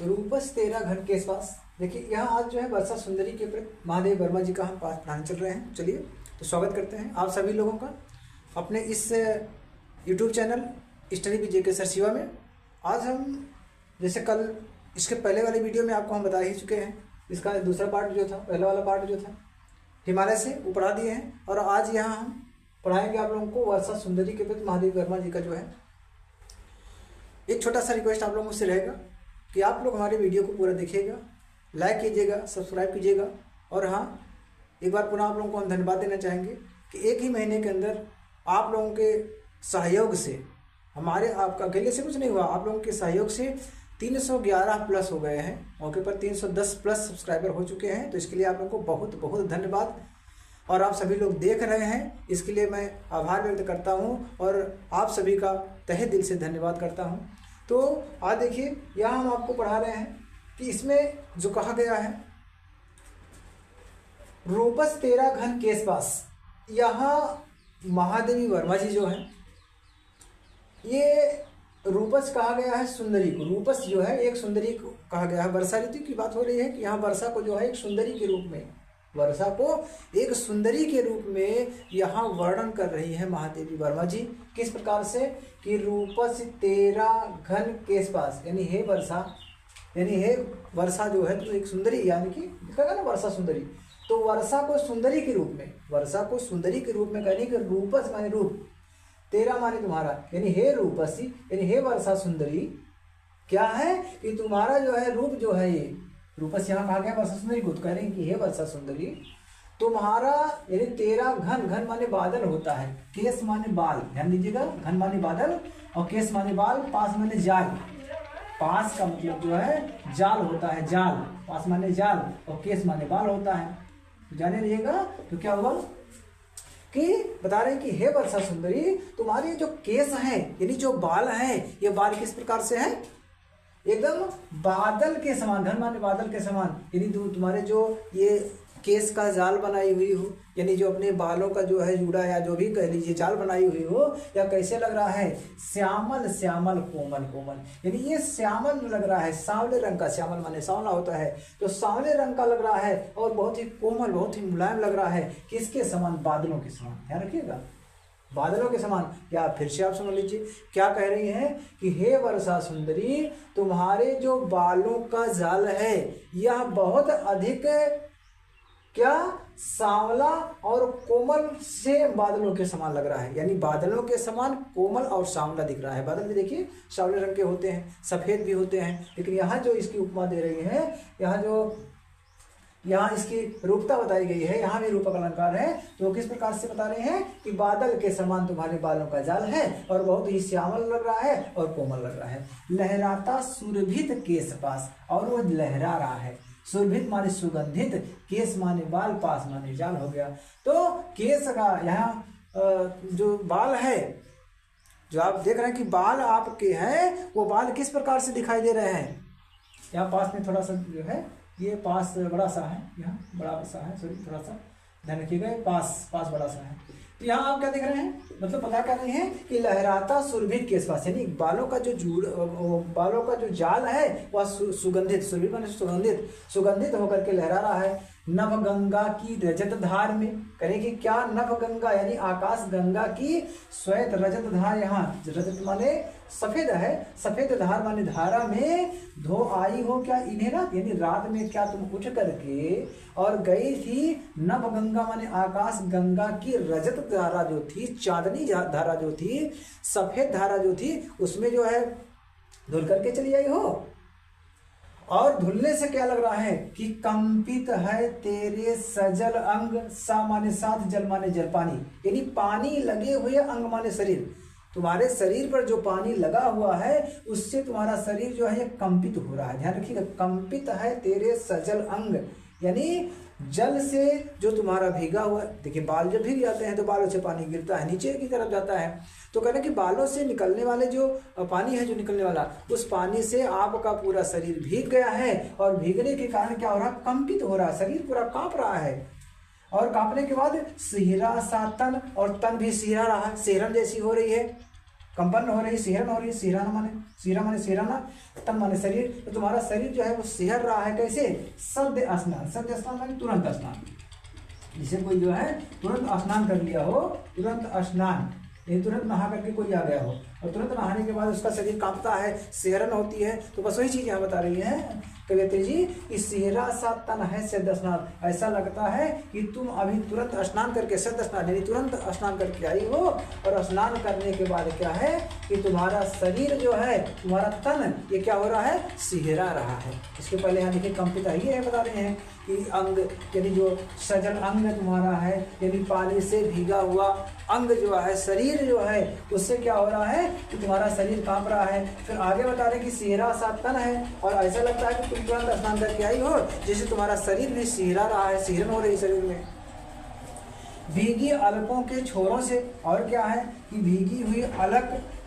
रूपस तेरा घर के पास। देखिए यहाँ आज जो है वर्षा सुंदरी के प्रति महादेव वर्मा जी का हम पाठ पढ़ाने चल रहे हैं। चलिए तो स्वागत करते हैं आप सभी लोगों का अपने इस यूट्यूब चैनल स्टडी विजय के सर शिवा में। आज हम जैसे कल इसके पहले वाले वीडियो में आपको हम बता ही चुके हैं, इसका दूसरा पार्ट जो था, पहला वाला पार्ट जो था हिमालय से वो पढ़ा दिए हैं। और आज यहाँ हम पढ़ाएंगे आप लोगों को वर्षा सुंदरी के प्रति महादेव वर्मा जी का जो है। एक छोटा सा रिक्वेस्ट आप लोगों से रहेगा कि आप लोग हमारे वीडियो को पूरा देखिएगा, लाइक कीजिएगा, सब्सक्राइब कीजिएगा। और हाँ, एक बार पुनः आप लोगों को हम धन्यवाद देना चाहेंगे कि एक ही महीने के अंदर आप लोगों के सहयोग से, हमारे आपका अकेले से कुछ नहीं हुआ, आप लोगों के सहयोग से 311 प्लस हो गए हैं। मौके पर 310 प्लस सब्सक्राइबर हो चुके हैं। तो इसके लिए आप लोगों को बहुत बहुत धन्यवाद। और आप सभी लोग देख रहे हैं, इसके लिए मैं आभार व्यक्त करता हूं और आप सभी का तहे दिल से धन्यवाद करता हूं। तो आज देखिए यहाँ हम आपको पढ़ा रहे हैं कि इसमें जो कहा गया है रूपस तेरा घन केस पास। यहाँ महादेवी वर्मा जी जो है, ये रूपस कहा गया है सुंदरी को। रूपस जो है एक सुंदरी को कहा गया है। वर्षा ऋतु की बात हो रही है कि यहाँ वर्षा को जो है एक सुंदरी के रूप में, वर्षा को एक सुंदरी के रूप में यहाँ वर्णन कर रही है महादेवी वर्मा जी। किस प्रकार से कि रूपस तेरा घन केस पास, यानी हे वर्षा, यानी हे वर्षा जो है तो एक सुंदरी, यानी कि लिखा ना वर्षा सुंदरी। तो वर्षा को सुंदरी के रूप में, वर्षा को सुंदरी के रूप में कहने कि रूपस माने रूप, तेरा माने तुम्हारा, यानी हे रूपसी, यानी हे वर्षा सुंदरी। क्या है कि तुम्हारा जो है रूप जो है, ये रूपस यहाँ कहा गया वर्षा सुंदरी को, तो कह रहे हैं कि हे वर्षा सुंदरी तुम्हारा, यानी तेरा घन, घन माने बादल होता है, केस माने बाल, ध्यान दीजिएगा, घन माने बादल और केस माने बाल, पास माने जाल। पास का मतलब जो है जाल होता है, जाल, पास माने जाल और केस माने बाल होता है। तो जाने रहिएगा। तो क्या हुआ कि बता रहे हैं कि हे वर्षा सुंदरी तुम्हारे जो केस हैं, यानी जो बाल हैं, ये बाल किस प्रकार से हैं, एकदम बादल के समान, घन माने बादल के समान। यानी तुम्हारे जो ये केस का जाल बनाई हुई हो, यानी जो अपने बालों का जो है जूड़ा या जो भी कह लीजिए जाल बनाई हुई हो, या कैसे लग रहा है, श्यामल श्यामल कोमल कोमल, यानी ये श्यामल लग रहा है, सांवले रंग का, श्यामल माने सांवला होता है, तो सांवले रंग का लग रहा है और बहुत ही कोमल, बहुत ही मुलायम लग रहा है। किसके समान? बादलों के समान। ध्यान रखिएगा, बादलों के समान। क्या फिर से आप समझ लीजिए क्या कह रही हैं कि हे वर्षा सुंदरी तुम्हारे जो बालों का जाल है यह बहुत अधिक क्या सांवला और कोमल से बादलों के समान लग रहा है, यानी बादलों के समान कोमल और सांवला दिख रहा है। बादल भी देखिए सांवले रंग के होते हैं, सफेद भी होते हैं, लेकिन यहाँ जो इसकी उपमा दे रही है, यहाँ इसकी रूपता बताई गई है, यहाँ भी रूपक अलंकार है। तो किस प्रकार से बता रहे हैं कि बादल के समान तुम्हारे बालों का जाल है और बहुत ही श्यामल लग रहा है और कोमल लग रहा है। लहराता सुरभित केस पास, और वो लहरा रहा है। सुरभित माने सुगंधित, केस माने बाल, पास माने जाल हो गया। तो केस का यहाँ जो बाल है, जो आप देख रहे हैं कि बाल आपके हैं, वो बाल किस प्रकार से दिखाई दे रहे हैं। यहाँ पास में थोड़ा सा जो है, ये पास बड़ा सा है, यहाँ बड़ा सा है, सॉरी थोड़ा सा ध्यान रखिएगा, पास बड़ा सा है। तो यहाँ आप क्या देख रहे हैं, मतलब पता कर रहे हैं कि लहराता सुरभित केस पास, यानी बालों का जो बालों का जो जाल है वह सुगंधित, सुरभित माने सुगंधित, सुगंधित होकर के लहरा रहा है। नभ गंगा की रजत धार में, करें कि क्या, नभ गंगा यानी आकाश गंगा की श्वेत रजत धार, यहाँ रजत माने सफेद है, सफेद धार माने धारा में धो आई हो क्या इन्हें ना, यानी रात में क्या तुम उठ करके और गई थी। नभ गंगा माने आकाश गंगा की रजत धारा जो थी, चांदनी धारा जो थी, सफेद धारा जो थी, उसमें जो है धुल करके चली आई हो। और धुलने से क्या लग रहा है कि कंपित है तेरे सजल अंग, सा माने साथ, जल माने जल, पानी, यानी पानी लगे हुए अंग माने शरीर। तुम्हारे शरीर पर जो पानी लगा हुआ है उससे तुम्हारा शरीर जो है कंपित हो रहा है। ध्यान रखिएगा, कंपित है तेरे सजल अंग, यानी जल से जो तुम्हारा भीगा हुआ, देखिए बाल जब भीग जाते हैं तो बालों से पानी गिरता है, नीचे की तरफ जाता है। तो कहना कि बालों से निकलने वाले जो पानी है, जो निकलने वाला, उस पानी से आपका पूरा शरीर भीग गया है और भीगने के कारण क्या हो रहा है, कंपित हो रहा है, शरीर पूरा कांप रहा है। और कांपने के बाद सिहरा सा तन, और तन भी सिहरा रहा है, सिहरन जैसी हो रही है। कंपन हो रही, सिहरन हो रही, सिहराना माने सिहराना, तन माने शरीर। तो तुम्हारा शरीर जो है वो सिहर रहा है, कैसे? सद्य स्नान। सद्य स्नान माने तुरंत स्नान। जिसे कोई जो है तुरंत स्नान कर लिया हो, तुरंत स्नान, ये तुरंत नहा करके कोई आ गया हो और तुरंत नहाने के बाद उसका शरीर कांपता है, सिहरन होती है। तो बस वही चीज यहाँ बता रही है कवियत्री जी कि सिहरा सा तन है सिद्ध स्नान। ऐसा लगता है कि तुम अभी तुरंत स्नान करके, सिद्ध स्नान यानी तुरंत स्नान करके आई हो, और स्नान करने के बाद क्या है कि तुम्हारा शरीर जो है, तुम्हारा तन, ये क्या हो रहा है? सिहरा रहा है। इसके पहले यहाँ देखिए कंपित है, ये बता रहे हैं कि अंग यानी जो सजल अंग तुम्हारा है, यानी पानी से भीगा हुआ अंग जो है, शरीर जो है, उससे क्या हो रहा है कि तुम्हारा शरीर कांप रहा है। फिर आगे बता रहे कि सिहरा सा तन है, और ऐसा लगता है कि तुम तुरंत स्नान करके आई हो, जैसे तुम्हारा शरीर भी सिहरा रहा है, सिहरन हो रही शरीर में। भीगी अलकों के छोरों से, और क्या है कि भीगी हुई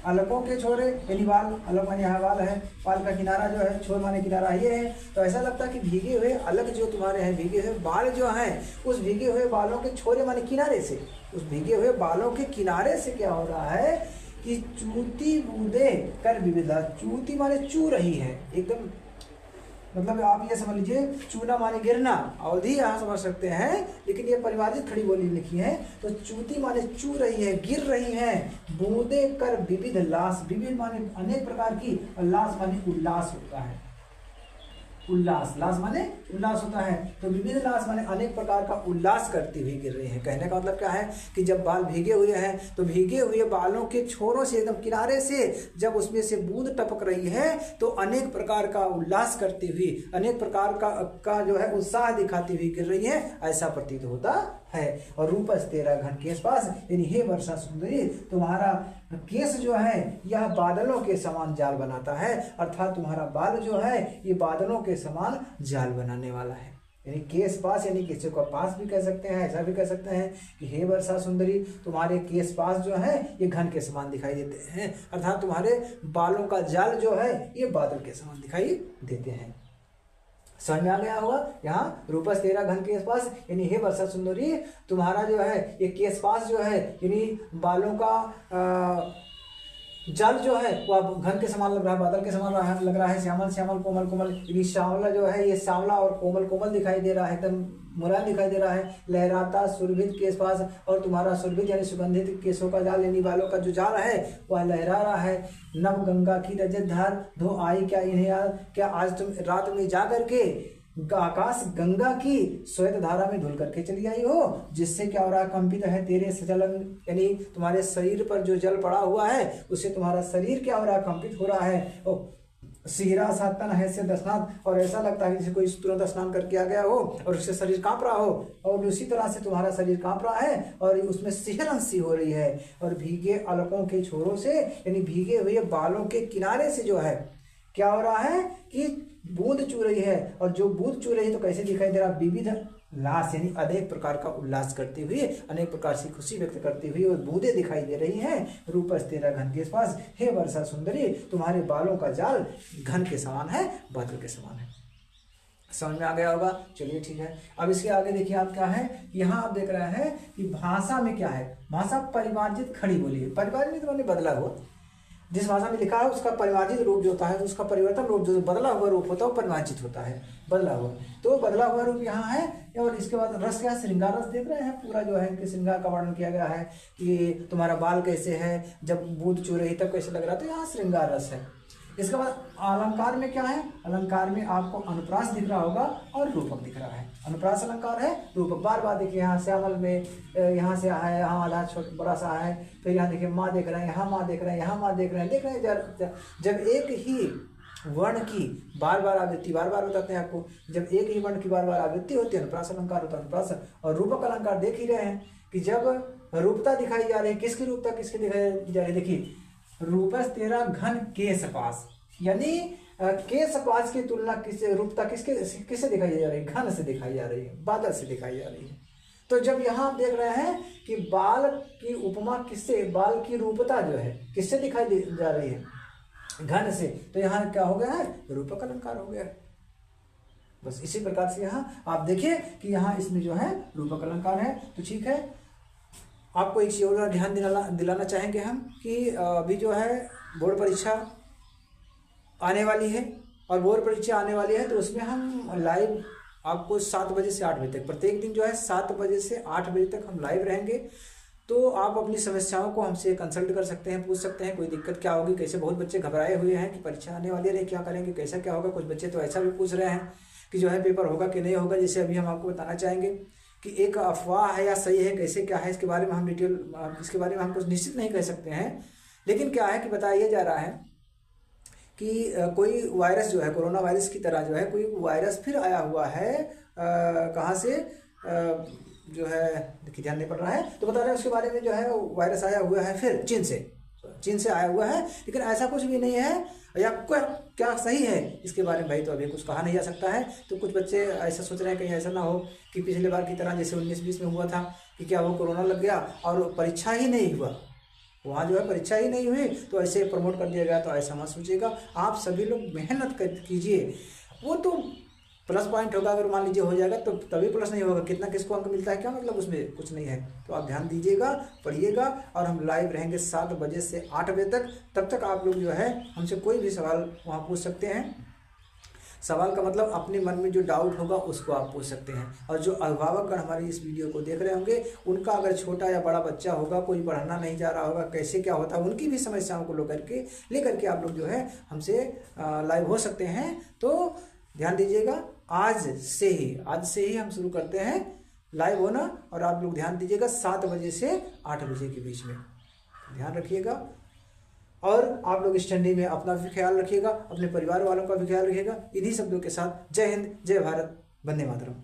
अलकों के छोरे यानी बाल, अलक माने यहाँ बाल है, बाल का किनारा जो है, छोर माने किनारा ये है। तो ऐसा लगता है कि भीगे हुए अलग जो तुम्हारे हैं, भीगे हुए बाल जो हैं, उस भीगे हुए बालों के छोरे माने किनारे से, उस भीगे हुए बालों के किनारे से क्या हो रहा है कि चूती बूंदे कर विविधा। चूती माने चू रही है एकदम, मतलब आप ये समझ लीजिए चूना माने गिरना, अवधि यहाँ समझ सकते हैं, लेकिन ये परिमार्जित खड़ी बोली लिखी है। तो चूती माने चू रही है, गिर रही है, बूंदे कर विविध लास, विविध माने अनेक प्रकार की, और लास माने उल्लास होता है, उल्लास, लास माने उल्लास होता है। तो विविध लास माने अनेक प्रकार का उल्लास करती हुई गिर रही है। कहने का मतलब क्या है कि जब बाल भीगे हुए हैं तो भीगे हुए बालों के छोरों से, एकदम किनारे से जब उसमें से बूंद टपक रही है तो अनेक प्रकार का उल्लास करती हुई, अनेक प्रकार का जो है उत्साह दिखाती हुई गिर रही है, ऐसा प्रतीत होता है। और रूपस तेरा घन केश पास, यानी हे वर्षा सुंदरी, तुम्हारा केस जो है यह बादलों के समान जाल बनाता है, अर्थात तुम्हारा बाल जो है ये बादलों के समान जाल बनाने वाला है। यानी केस पास, यानी किसी को पास भी कह सकते हैं, ऐसा भी कह सकते हैं कि हे वर्षा सुंदरी, तुम्हारे केस पास जो है ये घन के समान दिखाई देते हैं, अर्थात तुम्हारे बालों का जाल जो है ये बादल के समान दिखाई देते हैं। समझ में आ गया होगा। यहाँ रूपस तेरा घन केस पास, यानी हे वर्षा सुंदरी, तुम्हारा जो है ये केस पास जो है, यानी बालों का जल जो है वह घन के समान लग रहा है, बादल के समान लग रहा है, श्यामल श्यामल कोमल कोमल, यानी श्यामला जो है ये श्यामला और कोमल कोमल दिखाई दे रहा है, एकदम मुलायम दिखाई दे रहा है। लहराता सुरभित केश पास, और तुम्हारा सुरभित यानी सुगंधित केशों का जाल, यानी बालों का जो जाल है वह लहरा रहा है। नव गंगा की रजत धार धो आई क्या इन्हें याद, क्या आज तुम रात में जा करके आकाश गंगा की श्वेत धारा में धुल करके चली आई हो, जिससे क्या हो रहा है, कंपित है तेरे सजलन, यानी तुम्हारे शरीर पर जो जल पड़ा हुआ है उससे तुम्हारा शरीर क्या हो रहा है, कंपित हो रहा है। सिहरा सा तन है से स्नान, और ऐसा लगता है जैसे कोई तुरंत स्नान करके आ गया हो और उससे शरीर कांप रहा हो, और उसी तरह से तुम्हारा शरीर कांप रहा है और उसमें सिहरन सी हो रही है। और भीगे अलकों के छोरों से, यानी भीगे हुए बालों के किनारे से जो है क्या हो रहा है कि बूंद चू रही है, और जो बूंद चू रही है तो कैसे दिखाई दे रहा, विविध लास, यानी अनेक प्रकार का उल्लास करती हुई, अनेक प्रकार से खुशी व्यक्त करती हुई और बूंदे दिखाई दे रही हैं। रूपस तेरा घन के पास, हे वर्षा सुंदरी, तुम्हारे बालों का जाल घन के समान है, बादल के समान है। समझ में आ गया होगा। चलिए ठीक है, अब इसके आगे देखिए आप क्या है, यहाँ आप देख रहे हैं कि भाषा में क्या है, भाषा परिमार्जित खड़ी बोली है। परिमार्जित माने बदला हुआ, जिस भाषा में लिखा है उसका परिमार्जित रूप जो होता है, उसका परिवर्तन रूप जो बदला हुआ रूप होता है वो परिमार्जित होता है, बदला हुआ। तो बदला हुआ रूप यहाँ है। और इसके बाद रस क्या, श्रृंगार रस देख रहे हैं, पूरा जो है इनके श्रृंगार का वर्णन किया गया है कि तुम्हारा बाल कैसे है, जब बूंद चू रही तब कैसे लग रहा, तो यहाँ श्रृंगार रस है। इसके बाद अलंकार में क्या है, अलंकार में आपको अनुप्रास दिख रहा होगा और रूपक दिख रहा है। अनुप्रास अलंकार है, रूपक बार बार देखिए, यहाँ श्यामल में यहाँ से है, यहाँ आधा छोटा बड़ा सा है, फिर यहाँ देखिए माँ देख रहे हैं, यहाँ माँ देख रहे हैं, यहाँ माँ देख रहे हैं, देख रहे हैं। जब एक ही वर्ण की बार बार आवृत्ति, बार बार बताते हैं आपको, जब एक ही वर्ण की बार बार आवृत्ति होती है अनुप्रास अलंकार होता है। अनुप्रास और रूपक अलंकार देख ही रहे हैं कि जब रूपता दिखाई जा रही है, किसकी रूपता किसकी दिखाई जा रही है, देखिए रूपस तेरा घन केश पास, यानी केश पास की तुलना किससे, रूपता किससे दिखाई जा रही है, घन से दिखाई जा रही है, बादल से दिखाई जा रही है। तो जब यहाँ आप देख रहे हैं कि बाल की उपमा किससे, बाल की रूपता जो है किससे दिखाई जा रही है, घन से, तो यहाँ क्या हो गया है, रूपक अलंकार हो गया। बस इसी प्रकार से यहाँ आप देखिए कि यहाँ इसमें जो है रूपक अलंकार है। तो ठीक है, आपको एक चीज़ और ध्यान दिलाना चाहेंगे हम कि अभी जो है बोर्ड परीक्षा आने वाली है, और बोर्ड परीक्षा आने वाली है तो उसमें हम लाइव आपको 7 बजे से 8 बजे तक प्रत्येक दिन जो है 7 बजे से 8 बजे तक हम लाइव रहेंगे। तो आप अपनी समस्याओं को हमसे कंसल्ट कर सकते हैं, पूछ सकते हैं कोई दिक्कत क्या होगी, कैसे। बहुत बच्चे घबराए हुए हैं कि परीक्षा आने वाली है, क्या करेंगे, कैसा क्या होगा। कुछ बच्चे तो ऐसा भी पूछ रहे हैं कि जो है पेपर होगा कि नहीं होगा। जैसे अभी हम आपको बताना चाहेंगे कि एक अफवाह है या सही है, कैसे क्या है, इसके बारे में हम कुछ निश्चित नहीं कह सकते हैं। लेकिन क्या है कि बताया जा रहा है कि कोई वायरस जो है कोरोना वायरस की तरह जो है कोई वायरस फिर आया हुआ है, कहाँ से जो है देखिए ध्यान नहीं पड़ रहा है, तो बता रहे हैं उसके बारे में जो है वायरस आया हुआ है फिर चीन से आया हुआ है। लेकिन ऐसा कुछ भी नहीं है, या क्या सही है इसके बारे में भाई तो अभी कुछ कहा नहीं जा सकता है। तो कुछ बच्चे ऐसा सोच रहे हैं कहीं ऐसा ना हो कि पिछले बार की तरह जैसे 19-20 में हुआ था कि क्या वो कोरोना लग गया और परीक्षा ही नहीं हुआ, वहाँ जो है परीक्षा ही नहीं हुई तो ऐसे प्रमोट कर दिया गया। तो ऐसा मत सोचिएगा, आप सभी लोग मेहनत कीजिए। वो तो प्लस पॉइंट होगा, अगर मान लीजिए हो जाएगा तो तभी प्लस नहीं होगा, कितना किसको अंक मिलता है क्या मतलब, उसमें कुछ नहीं है। तो आप ध्यान दीजिएगा, पढ़िएगा, और हम लाइव रहेंगे 7 बजे से 8 बजे तक। तब तक आप लोग जो है हमसे कोई भी सवाल वहाँ पूछ सकते हैं। सवाल का मतलब अपने मन में जो डाउट होगा उसको आप पूछ सकते हैं। और जो अभिभावकगण हमारी इस वीडियो को देख रहे होंगे, उनका अगर छोटा या बड़ा बच्चा होगा, कोई पढ़ना नहीं जा रहा होगा, कैसे क्या होता है, उनकी भी समस्याओं को लेकर के आप लोग जो है हमसे लाइव हो सकते हैं। तो ध्यान दीजिएगा, आज से ही हम शुरू करते हैं लाइव होना, और आप लोग ध्यान दीजिएगा 7 बजे से 8 बजे के बीच में ध्यान रखिएगा। और आप लोग इस ठंडी में अपना भी ख्याल रखिएगा, अपने परिवार वालों का भी ख्याल रखिएगा। इन्हीं शब्दों के साथ जय हिंद, जय भारत, वंदे मातरम।